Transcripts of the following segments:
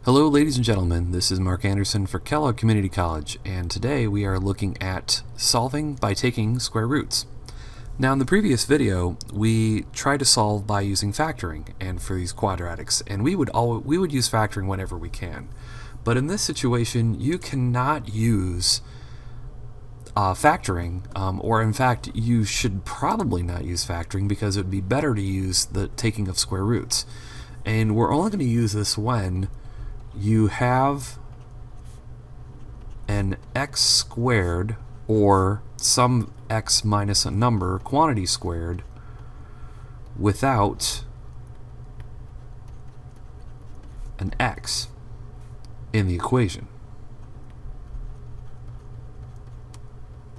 Hello ladies and gentlemen, this is Mark Anderson for Kellogg Community College, and today we are looking at solving by taking square roots. Now in the previous video, we tried to solve by using factoring and for these quadratics, and we would use factoring whenever we can. But in this situation, you cannot use factoring, or in fact, you should probably not use factoring because it would be better to use the taking of square roots. And we're only going to use this when you have an x squared or some x minus a number quantity squared without an x in the equation.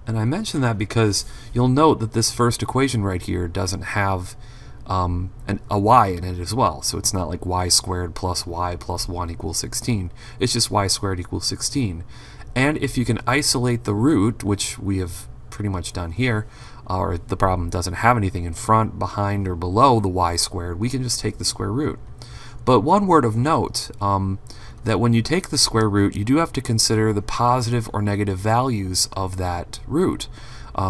And I mention that because you'll note that this first equation right here doesn't have a y in it as well. So it's not like y squared plus y plus 1 equals 16. It's just y squared equals 16. And if you can isolate the root, which we have pretty much done here, or the problem doesn't have anything in front, behind, or below the y squared, we can just take the square root. But one word of note, that when you take the square root, you do have to consider the positive or negative values of that root.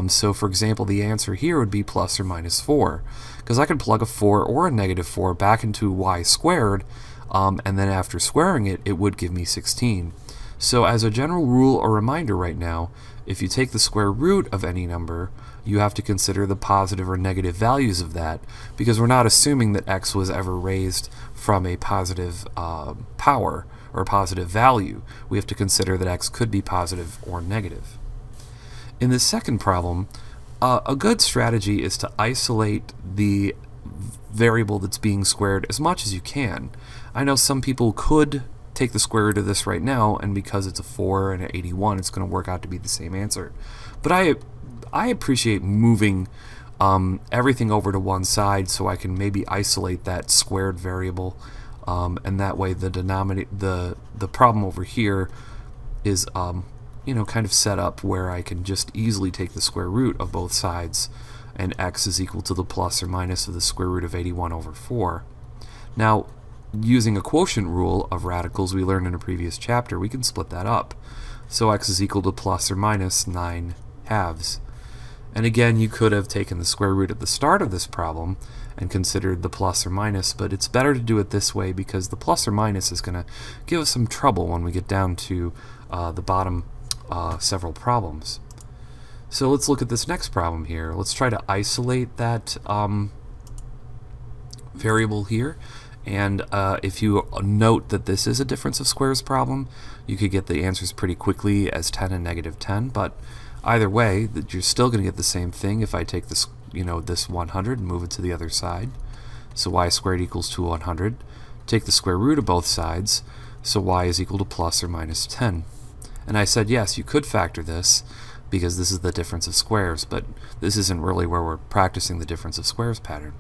So for example, the answer here would be plus or minus 4, because I could plug a 4 or a negative 4 back into y squared, and then after squaring it, it would give me 16. So as a general rule or reminder right now, if you take the square root of any number, you have to consider the positive or negative values of that, because we're not assuming that x was ever raised from a positive power or positive value. We have to consider that x could be positive or negative. In the second problem, a good strategy is to isolate the variable that's being squared as much as you can. I know some people could take the square root of this right now, and because it's a 4 and an 81, it's going to work out to be the same answer. But I appreciate moving everything over to one side so I can maybe isolate that squared variable, and that way the the problem over here is kind of set up where I can just easily take the square root of both sides, and x is equal to the plus or minus of the square root of 81 over 4. Now, using a quotient rule of radicals we learned in a previous chapter, we can split that up. So x is equal to plus or minus 9 halves. And again, you could have taken the square root at the start of this problem and considered the plus or minus, but it's better to do it this way because the plus or minus is going to give us some trouble when we get down to the bottom several problems. So let's look at this next problem here. Let's try to isolate that variable here. And if you note that this is a difference of squares problem, you could get the answers pretty quickly as 10 and negative 10. But either way, that you're still going to get the same thing if I take this, this 100 and move it to the other side. So y squared equals to 100. Take the square root of both sides, so y is equal to plus or minus 10. And I said, yes, you could factor this because this is the difference of squares, but this isn't really where we're practicing the difference of squares pattern.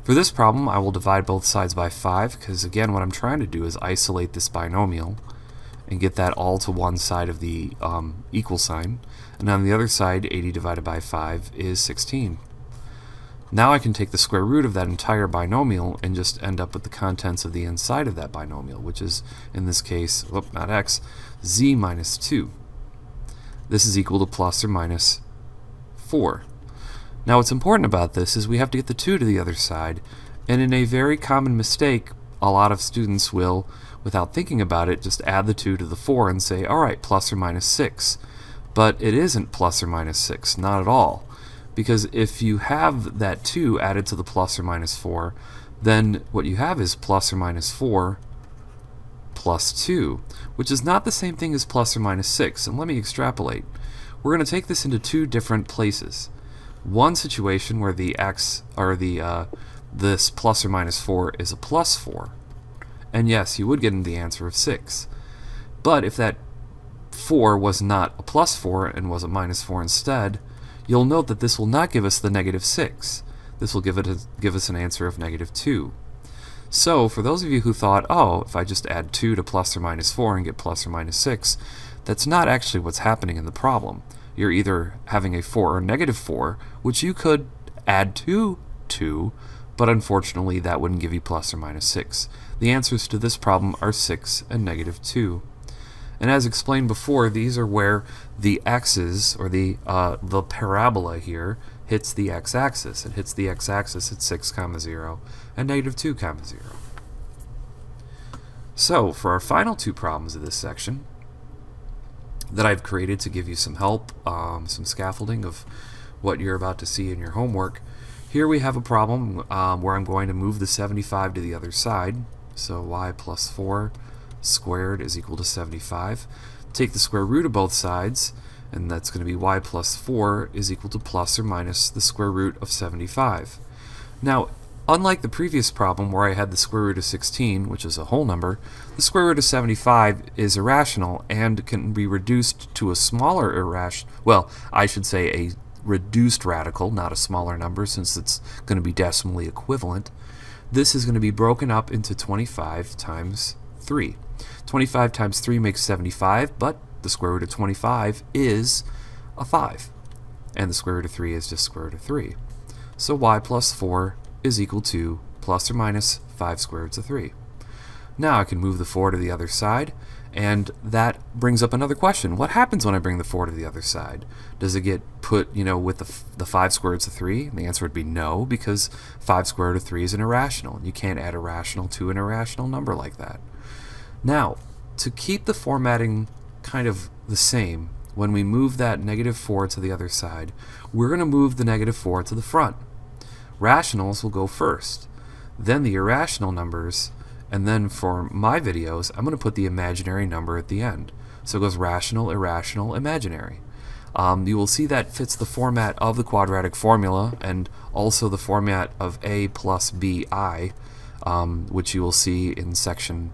For this problem, I will divide both sides by 5 because, again, what I'm trying to do is isolate this binomial and get that all to one side of the equal sign. And on the other side, 80 divided by 5 is 16. Now I can take the square root of that entire binomial and just end up with the contents of the inside of that binomial, which is, in this case, not x, z minus 2. This is equal to plus or minus 4. Now what's important about this is we have to get the 2 to the other side, and in a very common mistake, a lot of students will, without thinking about it, just add the 2 to the 4 and say, alright, plus or minus 6. But it isn't plus or minus 6, not at all. Because if you have that 2 added to the plus or minus 4, then what you have is plus or minus 4 plus 2, which is not the same thing as plus or minus 6. And let me extrapolate. We're going to take this into two different places. One situation where the x, or this plus or minus 4 is a plus 4. And yes, you would get the answer of 6. But if that 4 was not a plus 4 and was a minus 4 instead, you'll note that this will not give us the negative 6. This will give us an answer of negative 2. So for those of you who thought, oh, if I just add 2 to plus or minus 4 and get plus or minus 6, that's not actually what's happening in the problem. You're either having a 4 or negative 4, which you could add to 2, but unfortunately that wouldn't give you plus or minus 6. The answers to this problem are 6 and negative 2. And as explained before, these are where the x's, or the parabola here, hits the x-axis. It hits the x-axis at 6, 0 and negative 2, 0. So, for our final two problems of this section that I've created to give you some help, some scaffolding of what you're about to see in your homework, here we have a problem where I'm going to move the 75 to the other side. So y plus 4 squared is equal to 75. Take the square root of both sides, and that's going to be y plus 4 is equal to plus or minus the square root of 75. Now, unlike the previous problem where I had the square root of 16, which is a whole number, the square root of 75 is irrational and can be reduced to a smaller irrational, well, I should say a reduced radical, not a smaller number, since it's going to be decimally equivalent. This is going to be broken up into 25 times 3. 25 times 3 makes 75, but the square root of 25 is a 5. And the square root of 3 is just square root of 3. So y plus 4 is equal to plus or minus 5 square roots of 3. Now I can move the 4 to the other side, and that brings up another question. What happens when I bring the 4 to the other side? Does it get put, with the 5 square roots of 3? And the answer would be no, because 5 square root of 3 is an irrational. You can't add a rational to an irrational number like that. Now, to keep the formatting kind of the same, when we move that negative 4 to the other side, we're going to move the negative 4 to the front. Rationals will go first, then the irrational numbers, and then for my videos, I'm going to put the imaginary number at the end. So it goes rational, irrational, imaginary. You will see that fits the format of the quadratic formula and also the format of a plus bi, which you will see in section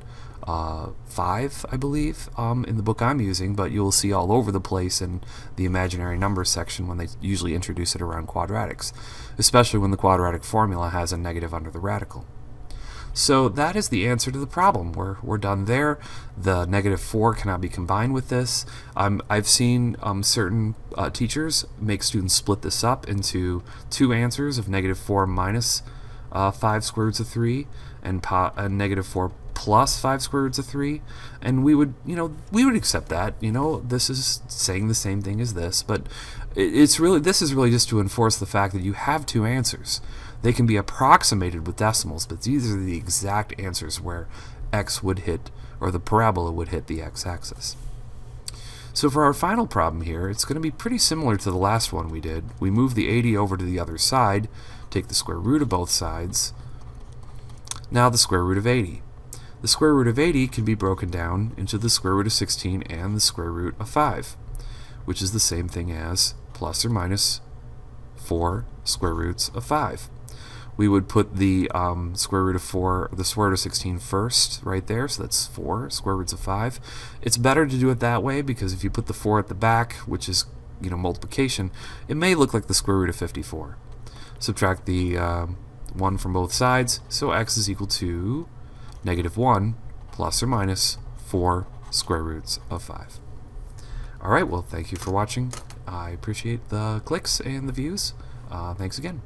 5, I believe, in the book I'm using, but you will see all over the place in the imaginary numbers section when they usually introduce it around quadratics, especially when the quadratic formula has a negative under the radical. So that is the answer to the problem. We're done there. The negative 4 cannot be combined with this. I've seen certain teachers make students split this up into two answers of negative 4 minus 5 square roots of 3 and negative 4 plus 5 square roots of 3, and we would accept that. This is saying the same thing as this, but this is really just to enforce the fact that you have two answers. They can be approximated with decimals, but these are the exact answers where x would hit, or the parabola would hit, the x-axis. So for our final problem here, it's going to be pretty similar to the last one we did. We move the 80 over to the other side, take the square root of both sides. Now the square root of 80. The square root of 80 can be broken down into the square root of 16 and the square root of 5, which is the same thing as plus or minus 4 square roots of 5. We would put the square root of 4, the square root of 16 first, right there, so that's 4 square roots of 5. It's better to do it that way because if you put the 4 at the back, which is multiplication, it may look like the square root of 54. Subtract the 1 from both sides, so x is equal to negative 1 plus or minus 4 square roots of 5. Alright, well, thank you for watching. I appreciate the clicks and the views. Thanks again.